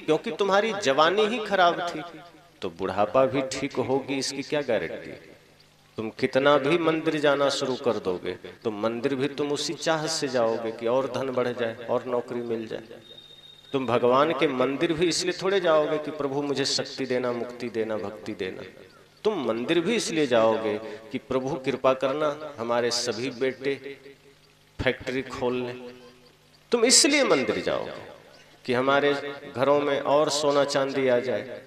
क्योंकि तुम्हारी जवानी ही खराब थी, तो बुढ़ापा भी ठीक होगी इसकी क्या गारंटी। तुम कितना भी मंदिर जाना शुरू कर दोगे तो मंदिर भी तुम उसी चाहत से जाओगे कि और धन बढ़ जाए और नौकरी मिल जाए। तुम भगवान के मंदिर भी इसलिए थोड़े जाओगे कि प्रभु मुझे शक्ति देना, मुक्ति देना, भक्ति देना। तुम मंदिर भी इसलिए जाओगे कि प्रभु कृपा करना, हमारे सभी बेटे फैक्ट्री खोल लें। तुम इसलिए मंदिर जाओगे कि हमारे घरों में और सोना चांदी आ जाए,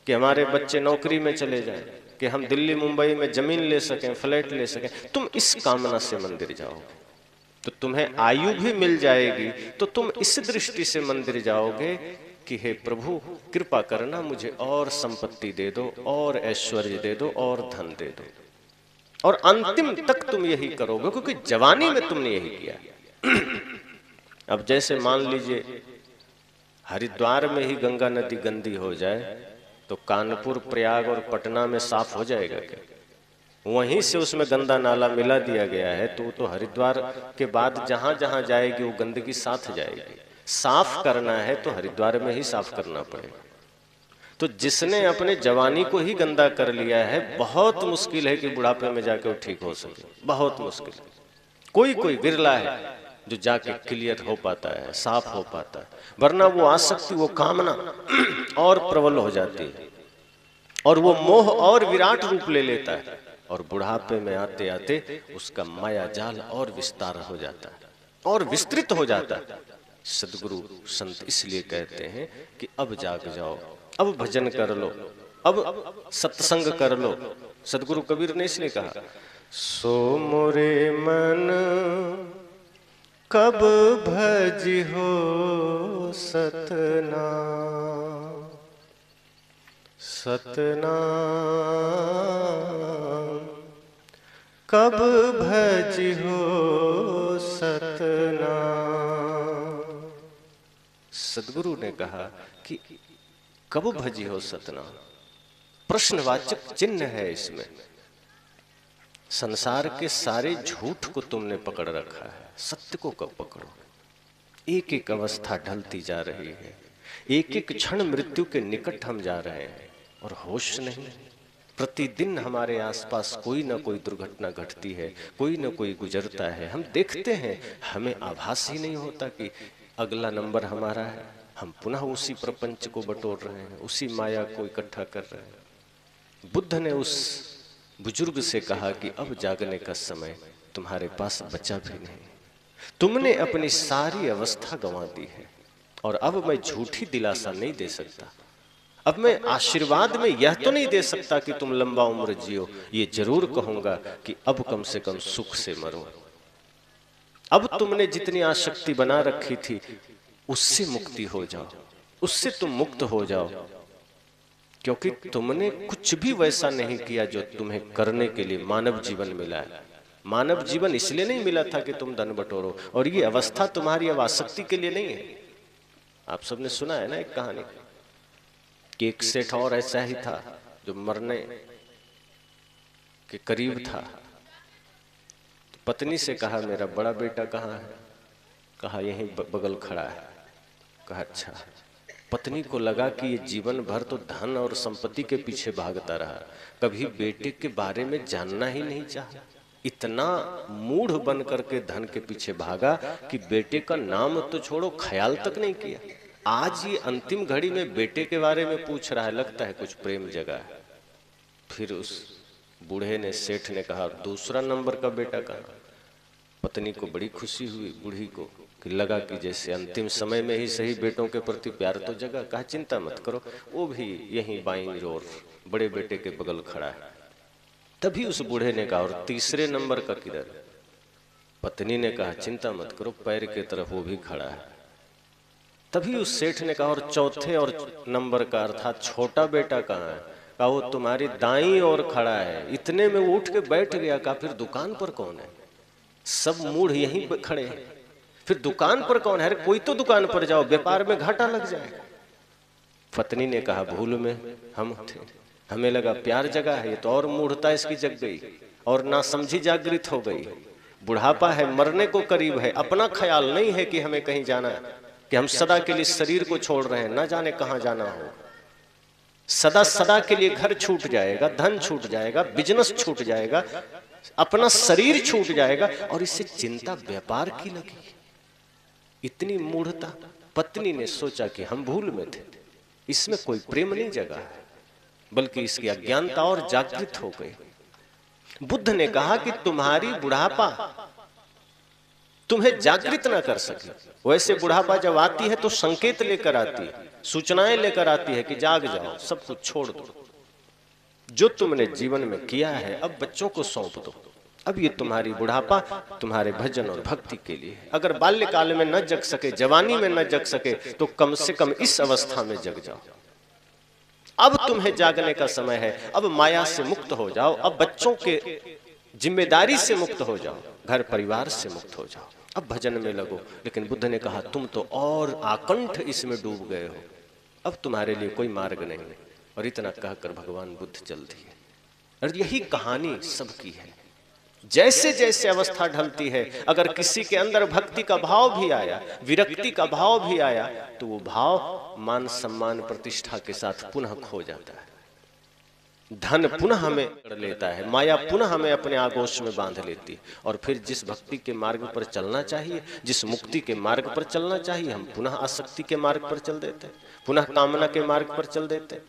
कि हमारे बच्चे नौकरी में चले जाएं, कि हम दिल्ली मुंबई में जमीन ले सकें, फ्लैट ले सकें। तुम इस कामना से मंदिर जाओगे तो तुम्हें आयु भी मिल जाएगी। तो तुम इस दृष्टि से मंदिर जाओगे कि हे प्रभु कृपा करना, मुझे और संपत्ति दे दो, और ऐश्वर्य दे दो, और धन दे दो। और अंतिम तक तुम यही करोगे, क्योंकि जवानी में तुमने यही किया। अब जैसे मान लीजिए हरिद्वार में ही गंगा नदी गंदी हो जाए तो कानपुर, प्रयाग और पटना में साफ हो जाएगा क्या? वहीं से उसमें गंदा नाला मिला दिया गया है, तो हरिद्वार के बाद जहां जहां जाएगी वो गंदगी साथ जाएगी। साफ करना है तो हरिद्वार में ही साफ करना पड़ेगा। तो जिसने अपने जवानी को ही गंदा कर लिया है, बहुत मुश्किल है कि बुढ़ापे में जाके वो ठीक हो सके, बहुत मुश्किल। कोई कोई विरला है जो जाके क्लियर हो पाता है, साफ हो पाता है, वरना वो आसक्ति, वो कामना और प्रबल हो जाती है और वो मोह और विराट रूप ले लेता है, और बुढ़ापे में आते आते उसका माया जाल और विस्तार हो जाता है और विस्तृत हो जाता है। सदगुरु संत इसलिए कहते हैं कि अब जाग जाओ, अब भजन कर लो, अब सत्संग कर लो। सदगुरु कबीर ने इसलिए कहा, सो मोरे मन कब भजी हो सतना, सतना कब भजी हो सतना। सदगुरु ने कहा कि कब भजी हो सतना, प्रश्नवाचक चिन्ह है इसमें। संसार के सारे झूठ को तुमने पकड़ रखा है, सत्य को कब पकड़ो। एक एक अवस्था ढलती जा रही है, एक एक क्षण मृत्यु के निकट हम जा रहे हैं और होश नहीं। प्रतिदिन हमारे आसपास कोई ना कोई दुर्घटना घटती है, कोई ना कोई गुजरता है, हम देखते हैं, हमें आभास ही नहीं होता कि अगला नंबर हमारा है। हम पुनः उसी प्रपंच को बटोर रहे हैं, उसी माया को इकट्ठा कर रहे हैं। बुद्ध ने उस बुजुर्ग से कहा कि अब जागने का समय तुम्हारे पास बचा भी नहीं, तुमने अपनी सारी अवस्था गंवा दी है, और अब मैं झूठी दिलासा नहीं दे सकता। अब मैं आशीर्वाद में यह तो नहीं दे सकता कि तुम लंबा उम्र जियो, ये जरूर कहूंगा कि अब कम से कम सुख से मरो। अब तुमने जितनी आसक्ति बना रखी थी उससे मुक्ति हो जाओ, उससे तुम मुक्त हो जाओ, क्योंकि तुमने कुछ भी वैसा नहीं किया जो तुम्हें करने के लिए मानव जीवन मिला है। मानव जीवन इसलिए नहीं मिला था कि तुम धन बटोरो, और ये अवस्था तुम्हारी अब आसक्ति के लिए नहीं है। आप सबने सुना है ना एक कहानी कि एक सेठ और ऐसा ही था जो मरने के करीब था। तो पत्नी से कहा, मेरा बड़ा बेटा कहाँ है? कहा यहीं बगल खड़ा है। कहा अच्छा। पत्नी को लगा कि ये जीवन भर तो धन और संपत्ति के पीछे भागता रहा, कभी बेटे के बारे में जानना ही नहीं चाहा। इतना मूढ़ बन करके धन के पीछे भागा कि बेटे का नाम तो छोड़ो, ख्याल तक नहीं किया। आज ये अंतिम घड़ी में बेटे के बारे में पूछ रहा है, लगता है कुछ प्रेम जगा है। फिर उस बूढ़े ने, सेठ ने कहा, दूसरा नंबर का बेटा कहाँ? पत्नी को बड़ी खुशी हुई बूढ़ी को कि लगा कि जैसे अंतिम समय में ही सही बेटों के प्रति प्यार तो जगा। कहा चिंता मत करो, वो भी यहीं बाईं ओर बड़े बेटे के बगल खड़ा है। तभी उस बूढ़े ने कहा, और तीसरे नंबर का किधर? पत्नी ने कहा चिंता मत करो, पैर के तरफ वो भी खड़ा है। तभी उस सेठ ने कहा, और चौथे और नंबर का अर्थात छोटा बेटा कहाँ है? कहा वो तुम्हारी दाईं ओर खड़ा है। इतने में वो उठ के बैठ गया। कहा फिर दुकान पर कौन है? सब मूढ़ यहीं खड़े हैं, फिर दुकान पर कौन है? अरे कोई तो दुकान पर जाओ, व्यापार में घाटा लग जाएगा। पत्नी ने कहा भूल में हम थे, हमें लगा प्यार जगा है, ये तो और मूढ़ता इसकी जग गई और ना समझी जागृत हो गई। बुढ़ापा है, मरने को करीब है, अपना ख्याल नहीं है कि हमें कहीं जाना है। कि हम सदा के लिए शरीर को छोड़ रहे हैं, ना जाने कहां जाना हो। सदा सदा के लिए घर छूट जाएगा, धन छूट जाएगा, बिजनेस छूट जाएगा, अपना शरीर छूट जाएगा, और इससे चिंता व्यापार की लगी। इतनी मूढ़ता। पत्नी ने सोचा कि हम भूल में थे, इसमें कोई प्रेम नहीं जगा है, बल्कि इसकी अज्ञानता और जागृत हो गई। बुद्ध ने कहा कि तुम्हारी बुढ़ापा तुम्हें जागृत ना कर सके। वैसे बुढ़ापा जब आती है तो संकेत लेकर आती है, सूचनाएं लेकर आती है कि जाग जाओ, सब कुछ छोड़ दो, जो तुमने जीवन में किया है अब बच्चों को सौंप दो। अब ये तुम्हारी बुढ़ापा तुम्हारे भजन और भक्ति के लिए। अगर बाल्यकाल में न जग सके, जवानी में न जग सके, तो कम से कम इस अवस्था में जग जाओ। अब तुम्हें जागने का समय है। अब माया से मुक्त हो जाओ, अब बच्चों के जिम्मेदारी से मुक्त हो जाओ, घर परिवार से मुक्त हो जाओ, अब भजन में लगो। लेकिन बुद्ध ने कहा तुम तो और आकंठ इसमें डूब गए हो, अब तुम्हारे लिए कोई मार्ग नहीं। और इतना कहकर भगवान बुद्ध चल दिए। और यही कहानी सबकी है। जैसे जैसे अवस्था ढलती है, अगर किसी के अंदर भक्ति का भाव भी आया, विरक्ति का भाव भी आया, तो वो भाव मान सम्मान प्रतिष्ठा के साथ पुनः खो जाता है। धन पुनः हमें पकड़ लेता है, माया पुनः हमें अपने आगोश में बांध लेती है, और फिर जिस भक्ति के मार्ग पर चलना चाहिए, जिस मुक्ति के मार्ग पर चलना चाहिए, हम पुनः आसक्ति के मार्ग पर चल देते, पुनः कामना के मार्ग पर चल देते।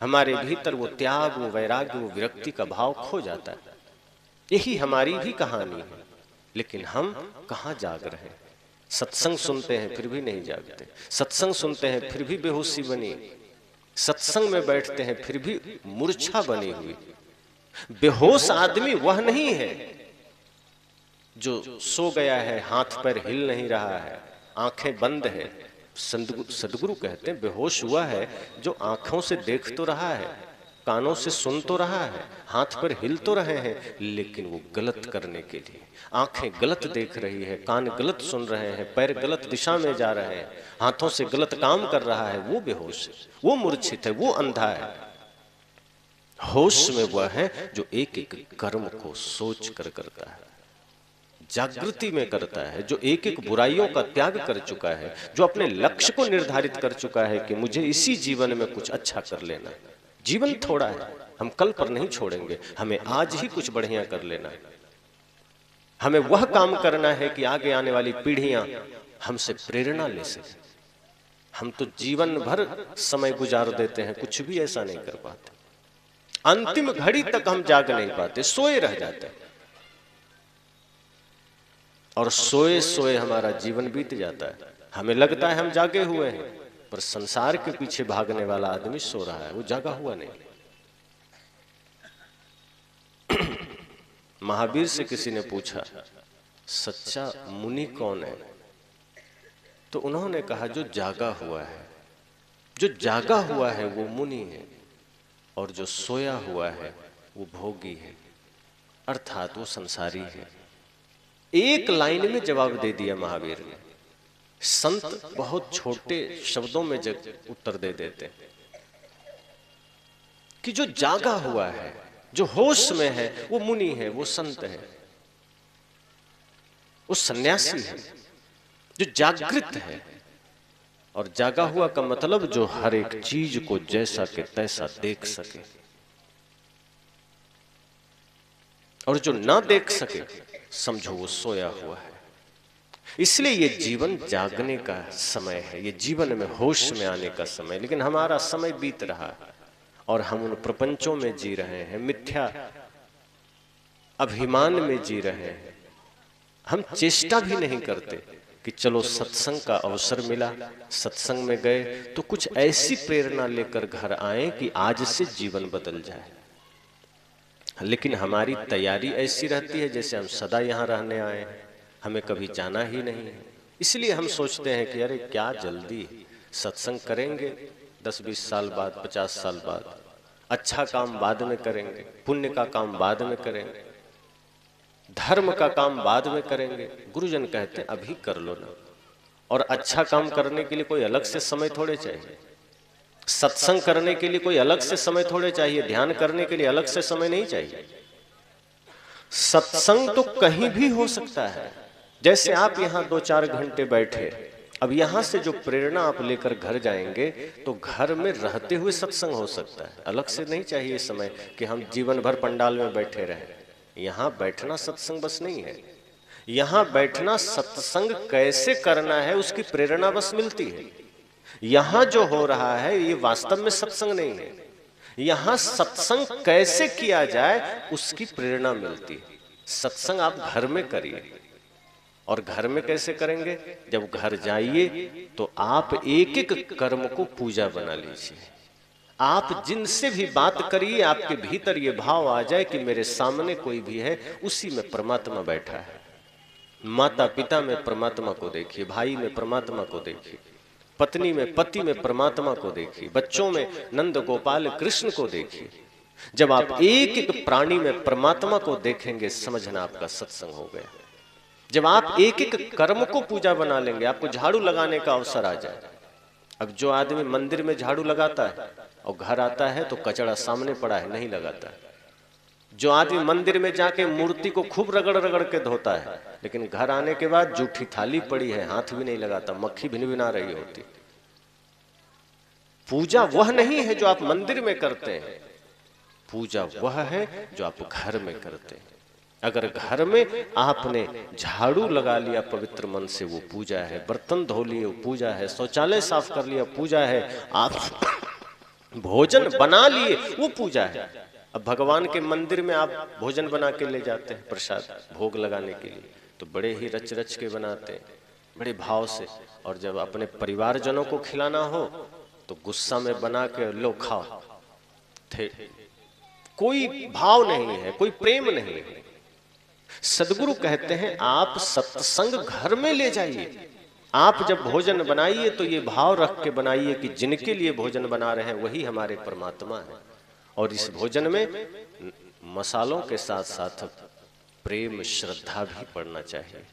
हमारे भीतर वो त्याग, वो वैराग्य, वो विरक्ति का भाव खो जाता है। यही हमारी भी कहानी है। लेकिन हम कहाँ जाग रहे हैं? सत्संग सुनते हैं फिर भी नहीं जागते, सत्संग सुनते हैं फिर भी बेहोशी बनी, सत्संग में बैठते हैं फिर भी मूर्छा बनी हुई। बेहोश आदमी वह नहीं है जो सो गया है, हाथ पैर हिल नहीं रहा है, आंखें बंद है। सदगुरु कहते हैं बेहोश हुआ है जो आंखों से देख तो रहा है, कानों से सुन तो रहा है, हाथ पर हिल तो रहे हैं, लेकिन वो गलत करने के लिए। आंखें गलत देख रही है, कान गलत सुन रहे हैं, पैर गलत दिशा में जा रहे हैं, हाथों से गलत काम कर रहा है, वो बेहोश है, वो मूर्छित है, वो अंधा है। होश में वह है जो एक एक कर्म को सोच कर करता है, जागृति में करता है, जो एक एक बुराइयों का त्याग कर चुका है, जो अपने लक्ष्य को निर्धारित कर चुका है कि मुझे इसी जीवन में कुछ अच्छा कर लेना। जीवन थोड़ा है, हम कल पर नहीं छोड़ेंगे, हमें आज ही कुछ बढ़िया कर लेना है। हमें वह काम करना है कि आगे आने वाली पीढ़ियां हमसे प्रेरणा ले सके। हम तो जीवन भर समय गुजार देते हैं, कुछ भी ऐसा नहीं कर पाते। अंतिम घड़ी तक हम जाग नहीं पाते, सोए रह जाते हैं, और सोए सोए हमारा जीवन बीत जाता है। हमें लगता है हम जागे हुए हैं, पर संसार के पीछे भागने वाला आदमी सो रहा है, वो जागा हुआ नहीं। महावीर से किसी ने पूछा सच्चा मुनि कौन है, तो उन्होंने कहा जो जागा हुआ है। जो जागा हुआ है वो मुनि है, और जो सोया हुआ है वो भोगी है, अर्थात वो संसारी है। एक लाइन में जवाब दे दिया महावीर ने। संत बहुत छोटे शब्दों में उत्तर दे देते कि जो जागा हुआ है, जो होश में है, वो मुनि है, वो संत है, वो सन्यासी है, जो जागृत है। और जागा हुआ का मतलब जो हर एक चीज को जैसा के तैसा देख सके, और जो ना देख सके समझो वो सोया हुआ है। इसलिए ये जीवन जागने का समय है, ये जीवन में होश में आने का समय। लेकिन हमारा समय बीत रहा है और हम उन प्रपंचों में जी रहे हैं, मिथ्या अभिमान में जी रहे हैं। हम चेष्टा भी नहीं करते कि चलो सत्संग का अवसर मिला, सत्संग में गए तो कुछ ऐसी प्रेरणा लेकर घर आए कि आज से जीवन बदल जाए। लेकिन हमारी तैयारी ऐसी रहती है जैसे हम सदा यहाँ रहने आए हैं, हमें कभी जाना ही नहीं है। इसलिए हम सोचते हैं कि अरे क्या जल्दी, सत्संग करेंगे 10-20 साल बाद, 50 साल बाद, अच्छा काम बाद में करेंगे, पुण्य का काम बाद में करेंगे, धर्म का काम बाद में करेंगे। गुरुजन कहते हैं अभी कर लो ना। और अच्छा काम करने के लिए कोई अलग से समय थोड़े चाहिए, सत्संग करने के लिए कोई अलग से समय थोड़े चाहिए, ध्यान करने के लिए अलग से समय नहीं चाहिए। सत्संग तो कहीं भी हो सकता है। जैसे आप यहाँ 2-4 घंटे बैठे अब यहां से जो प्रेरणा आप लेकर घर जाएंगे तो घर में रहते हुए सत्संग हो सकता है, अलग से नहीं चाहिए इस समय कि हम जीवन भर पंडाल में बैठे रहें। यहां बैठना सत्संग बस नहीं है, यहां बैठना सत्संग कैसे करना है उसकी प्रेरणा बस मिलती है। यहां जो हो रहा है ये वास्तव में सत्संग नहीं है, यहां सत्संग कैसे किया जाए उसकी प्रेरणा मिलती है। सत्संग आप घर में करिए, और घर में कैसे करेंगे? जब घर जाइए तो आप एक एक कर्म को पूजा बना लीजिए। आप जिनसे भी बात करिए आपके भीतर ये भाव आ जाए कि मेरे सामने कोई भी है, उसी में परमात्मा बैठा है। माता पिता में परमात्मा को देखिए, भाई में परमात्मा को देखिए, पत्नी में पति में परमात्मा को देखिए, बच्चों में नंद गोपाल कृष्ण को देखिए। जब आप एक एक प्राणी में परमात्मा को देखेंगे समझना आपका सत्संग हो गया। जब आप एक एक कर्म को पूजा बना लेंगे, आपको झाड़ू लगाने का अवसर आ जाए। अब जो आदमी मंदिर में झाड़ू लगाता है और घर आता है तो कचरा सामने पड़ा है नहीं लगाता है। जो आदमी मंदिर में जाके मूर्ति को खूब रगड़ रगड़ के धोता है, लेकिन घर आने के बाद जूठी थाली पड़ी है हाथ भी नहीं लगाता, मक्खी भिनभिना रही होती। पूजा वह नहीं है जो आप मंदिर में करते हैं, पूजा वह है जो आप घर में करते हैं। अगर घर में आपने झाड़ू लगा लिया पवित्र मन से, वो पूजा है। बर्तन धो लिए वो पूजा है। शौचालय साफ कर लिया पूजा है। आप भोजन बना लिए वो पूजा है। अब भगवान के मंदिर में आप भोजन बना के ले जाते हैं प्रसाद भोग लगाने के लिए, तो बड़े ही रच रच के बनाते हैं, बड़े भाव से। और जब अपने परिवारजनों को खिलाना हो तो गुस्सा में बना के लो खाओ, थे कोई भाव नहीं है, कोई प्रेम नहीं है। सदगुरु कहते हैं आप सत्संग घर में ले जाइए। आप जब भोजन बनाइए तो ये भाव रख के बनाइए कि जिनके लिए भोजन बना रहे हैं वही हमारे परमात्मा है। और इस भोजन में मसालों के साथ साथ प्रेम श्रद्धा भी पड़ना चाहिए।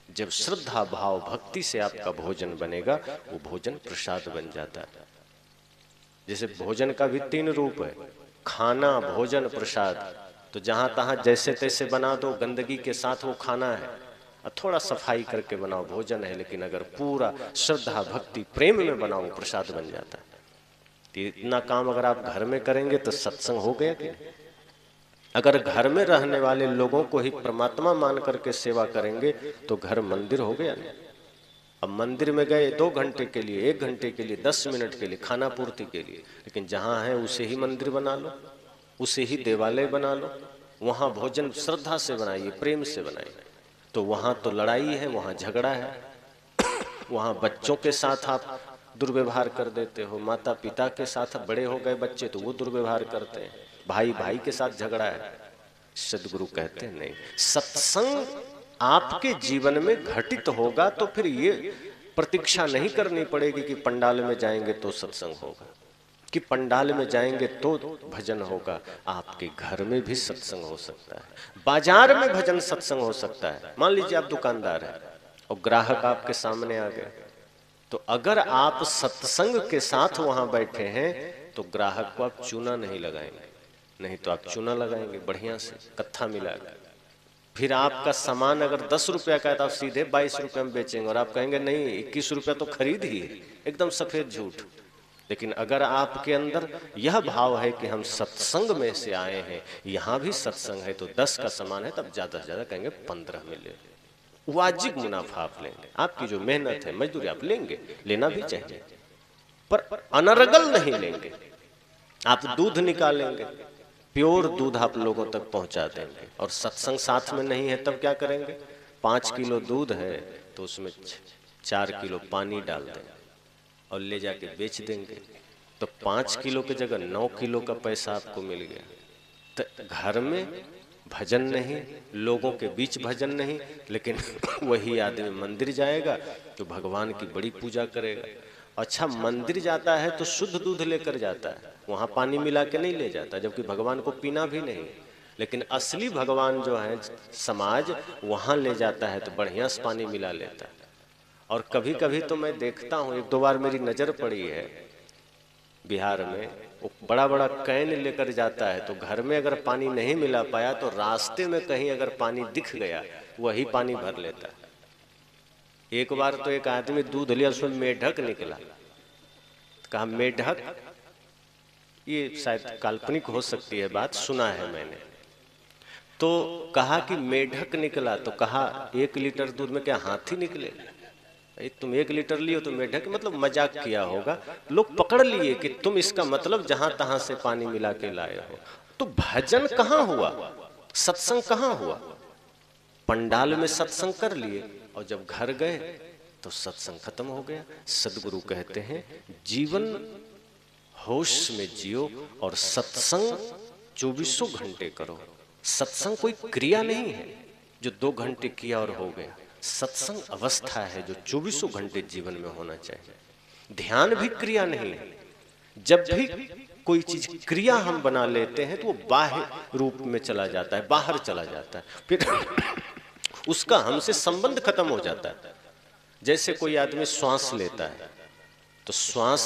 जब श्रद्धा भाव भक्ति से आपका भोजन बनेगा वो भोजन प्रसाद बन जाता है। जैसे भोजन का भी 3 रूप है, खाना भोजन प्रसाद। तो जहां तहां जैसे तैसे बना दो, गंदगी के साथ वो खाना है, और थोड़ा सफाई करके बनाओ भोजन है। लेकिन अगर पूरा श्रद्धा भक्ति प्रेम में बनाओ प्रसाद बन जाता है। तो इतना काम अगर आप घर में करेंगे तो सत्संग हो गया कि नहीं? अगर घर में रहने वाले लोगों को ही परमात्मा मान करके सेवा करेंगे तो घर मंदिर हो गया नहीं। अब मंदिर में गए 2 घंटे के लिए, 1 घंटे के लिए, 10 मिनट के लिए, खाना पूर्ति के लिए, लेकिन जहां है उसे ही मंदिर बना लो, उसे ही देवालय बना लो। वहां भोजन श्रद्धा से बनाइए, प्रेम से बनाइए। तो वहां तो लड़ाई है, वहां झगड़ा है, वहां बच्चों के साथ आप दुर्व्यवहार कर देते हो, माता पिता के साथ बड़े हो गए बच्चे तो वो दुर्व्यवहार करते हैं, भाई भाई के साथ झगड़ा है। सदगुरु कहते हैं नहीं, सत्संग आपके जीवन में घटित होगा तो फिर ये प्रतीक्षा नहीं करनी पड़ेगी कि पंडाल में जाएंगे तो सत्संग होगा, कि पंडाल में जाएंगे तो भजन होगा। आपके घर में भी सत्संग हो सकता है, बाजार में भजन सत्संग हो सकता है। मान लीजिए आप दुकानदार हैं और ग्राहक आपके सामने आ गए, तो अगर आप सत्संग के साथ वहां बैठे हैं तो ग्राहक को आप चूना नहीं लगाएंगे, नहीं तो आप चूना लगाएंगे बढ़िया से कत्था मिलाकर। फिर आपका सामान अगर 10 रुपया का है तो आप सीधे 22 रुपये में बेचेंगे, और आप कहेंगे नहीं 21 रुपया तो खरीद ही है, एकदम सफेद झूठ। लेकिन अगर आपके अंदर यह भाव है कि हम सत्संग में से आए हैं, यहाँ भी सत्संग है, तो 10 का सामान है तब ज्यादा से ज्यादा कहेंगे 15 मिले, वाजिब मुनाफा आप लेंगे। आपकी जो मेहनत है मजदूरी आप लेंगे, लेना भी चाहिए, पर अनर्गल नहीं लेंगे। आप दूध निकालेंगे, प्योर दूध आप लोगों तक पहुंचा देंगे। और सत्संग साथ में नहीं है तब क्या करेंगे? 5 किलो दूध है तो उसमें 4 किलो पानी डाल देंगे और ले जाके बेच देंगे, तो 5 किलो की जगह 9 किलो का पैसा आपको मिल गया। तो घर में भजन नहीं, लोगों के बीच भजन नहीं, लेकिन वही आदमी मंदिर जाएगा तो भगवान की बड़ी पूजा करेगा। अच्छा, मंदिर जाता है तो शुद्ध दूध लेकर जाता है, वहां पानी मिला के नहीं ले जाता, जबकि भगवान को पीना भी नहीं। लेकिन असली भगवान जो है समाज, वहां ले जाता है तो बढ़िया से पानी मिला लेता है। और कभी कभी तो मैं देखता हूँ, 1-2 बार मेरी नजर पड़ी है बिहार में, वो बड़ा बड़ा कैन लेकर जाता है, तो घर में अगर पानी नहीं मिला पाया तो रास्ते में कहीं अगर पानी दिख गया वही पानी भर लेता है। एक बार तो एक आदमी दूध लिया, उसमें मेढक निकला। कहा मेढक, ये शायद काल्पनिक हो सकती है बात, सुना है मैंने। तो कहा कि मेढक निकला, तो कहा 1 लीटर दूध में क्या हाथी निकले? तुम 1 लीटर लियो तो मेढक, मतलब मजाक किया होगा। लोग पकड़ लिए कि तुम इसका मतलब जहां तहां से पानी मिला के लाए हो। तो भजन कहाँ हुआ, सत्संग कहाँ हुआ? पंडाल में सत्संग कर लिए और जब घर गए तो सत्संग खत्म हो गया। सदगुरु कहते हैं जीवन होश में जियो और सत्संग 24 घंटे करो। सत्संग कोई क्रिया नहीं है जो 2 घंटे किया और हो गया। सत्संग अवस्था है जो 24 घंटे जीवन में होना चाहिए। ध्यान भी क्रिया नहीं है। जब भी कोई चीज क्रिया हम बना लेते हैं तो वो बाह्य रूप में चला जाता है, बाहर चला जाता है, फिर उसका हमसे संबंध खत्म हो जाता है। जैसे कोई आदमी श्वास लेता है तो श्वास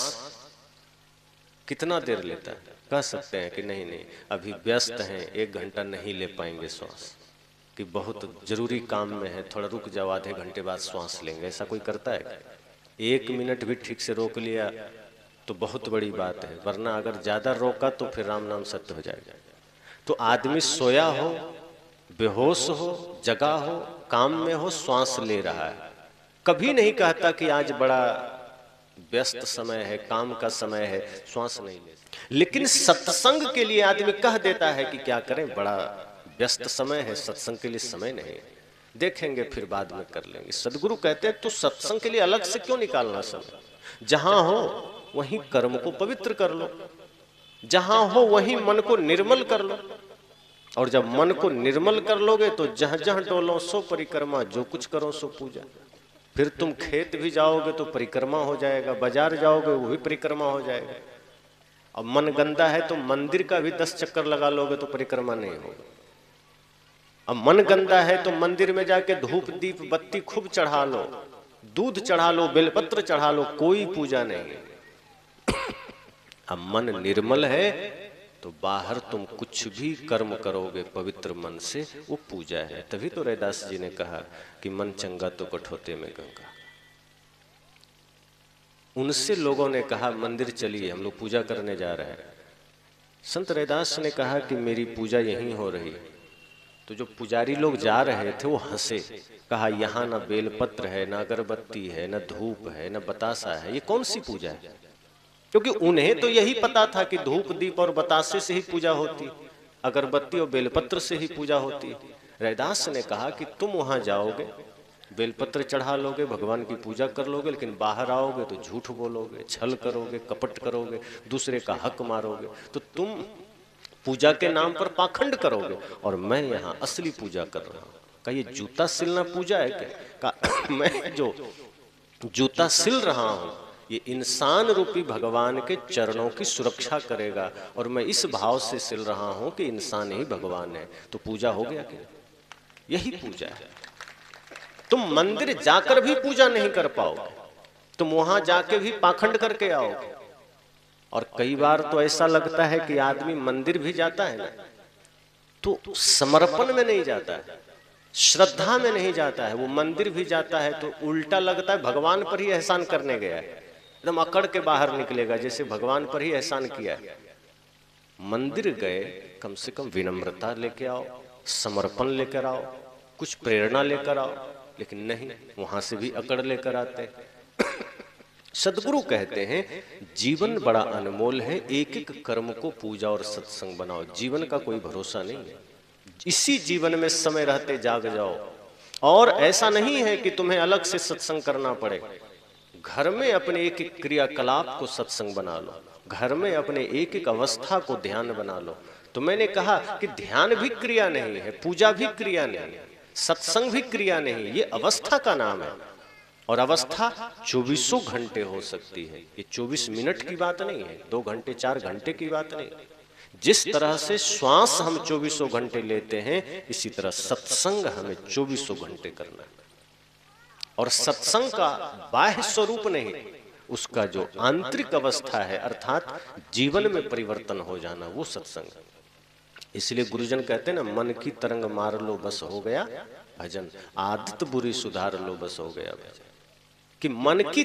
कितना देर लेता है? कह सकते हैं कि नहीं नहीं अभी व्यस्त हैं, 1 घंटा नहीं ले पाएंगे श्वास, कि बहुत जरूरी काम में है, थोड़ा रुक जाओ, आधे घंटे बाद श्वास लेंगे। ऐसा कोई करता है? 1 मिनट भी ठीक से रोक लिया तो बहुत बड़ी बात है, वरना अगर ज्यादा रोका तो फिर राम नाम सत्य हो जाएगा। तो आदमी सोया हो, बेहोश हो, जगा हो, काम में हो, श्वास ले रहा है, कभी नहीं कहता कि आज बड़ा व्यस्त समय है, काम का समय है, श्वास नहीं ले। लेकिन सत्संग के लिए आदमी कह देता है कि क्या करें, बड़ा व्यस्त समय है, सत्संग के लिए समय नहीं, देखेंगे फिर बाद में कर लेंगे। सदगुरु कहते हैं तो सत्संग के लिए अलग से क्यों निकालना समय? जहां हो वहीं कर्म को पवित्र कर लो, जहां हो वहीं मन को निर्मल कर लो। और जब मन को निर्मल कर लोगे तो जहां जहां डोलो सो परिक्रमा, जो कुछ करो सो पूजा। फिर तुम खेत भी जाओगे तो परिक्रमा हो जाएगा, बाजार जाओगे वो भी परिक्रमा हो जाएगा। अब मन गंदा है तो मंदिर का भी 10 चक्कर लगा लोगे तो परिक्रमा नहीं होगा। अब मन गंदा है तो मंदिर में जाके धूप दीप बत्ती खूब चढ़ा लो, दूध चढ़ा लो, बेलपत्र चढ़ा लो, कोई पूजा नहीं है। अब मन निर्मल है तो बाहर तुम कुछ भी कर्म करोगे पवित्र मन से, वो पूजा है। तभी तो रैदास जी ने कहा कि मन चंगा तो कठोते में गंगा। उनसे लोगों ने कहा मंदिर चलिए, हम लोग पूजा करने जा रहे हैं। संत रैदास ने कहा कि मेरी पूजा यहीं हो रही है। तो जो पुजारी लोग जा रहे थे वो हंसे, कहा यहाँ ना बेलपत्र है, ना अगरबत्ती है, ना धूप है, ना बतासा है, ये कौन सी पूजा है? क्योंकि उन्हें तो यही पता था कि धूप दीप और बतासे से ही पूजा होती, अगरबत्ती और बेलपत्र से ही पूजा होती। रैदास ने कहा कि तुम वहां जाओगे, बेलपत्र चढ़ा लोगे, भगवान की पूजा कर लोगे, लेकिन बाहर आओगे तो झूठ बोलोगे, छल करोगे, कपट करोगे, दूसरे का हक मारोगे, तो तुम पूजा के नाम पर पाखंड करोगे और मैं यहाँ असली पूजा कर रहा हूँ। का ये जूता सिलना पूजा है क्या? का मैं जो जूता सिल रहा हूँ ये इंसान रूपी भगवान के चरणों की सुरक्षा करेगा और मैं इस भाव से सिल रहा हूं कि इंसान ही भगवान है। तो पूजा हो गया क्या? यही पूजा है। तुम मंदिर जाकर भी पूजा नहीं कर पाओगे, तुम वहां जाके भी पाखंड करके आओगे। और कई बार तो ऐसा लगता है कि आदमी मंदिर भी जाता है ना तो समर्पण में नहीं जाता है, श्रद्धा में नहीं जाता है। वो मंदिर भी जाता है तो उल्टा लगता है भगवान पर ही एहसान करने गया है, एकदम अकड़ के बाहर निकलेगा जैसे भगवान पर ही एहसान किया है। मंदिर गए कम से कम विनम्रता लेके आओ, समर्पण लेकर आओ, कुछ प्रेरणा लेकर आओ, लेकिन नहीं, वहां से भी अकड़ लेकर आते। सदगुरु कहते हैं जीवन बड़ा अनमोल है, एक एक कर्म को पूजा और सत्संग बनाओ। जीवन का कोई भरोसा नहीं है, इसी जीवन में समय रहते जाग जाओ। और ऐसा नहीं है कि तुम्हें अलग से सत्संग करना पड़े, घर में अपने एक एक क्रियाकलाप को सत्संग बना लो, घर में अपने एक एक अवस्था को ध्यान बना लो। तो मैंने कहा कि ध्यान भी क्रिया नहीं है, पूजा भी क्रिया नहीं है, सत्संग भी क्रिया नहीं, ये अवस्था का नाम है। और अवस्था 24 घंटे हो सकती है, ये 24 मिनट की बात नहीं है, 2 घंटे 4 घंटे की बात नहीं। जिस तरह से श्वास हम 24 घंटे लेते हैं, इसी तरह सत्संग हमें 24 घंटे करना है। और सत्संग का बाह्य स्वरूप नहीं, उसका जो आंतरिक अवस्था है अर्थात जीवन में परिवर्तन हो जाना, वो सत्संग। इसलिए गुरुजन कहते हैं ना, मन की तरंग मार लो बस हो गया भजन, आदत बुरी सुधार लो बस हो गया भजन। कि मन की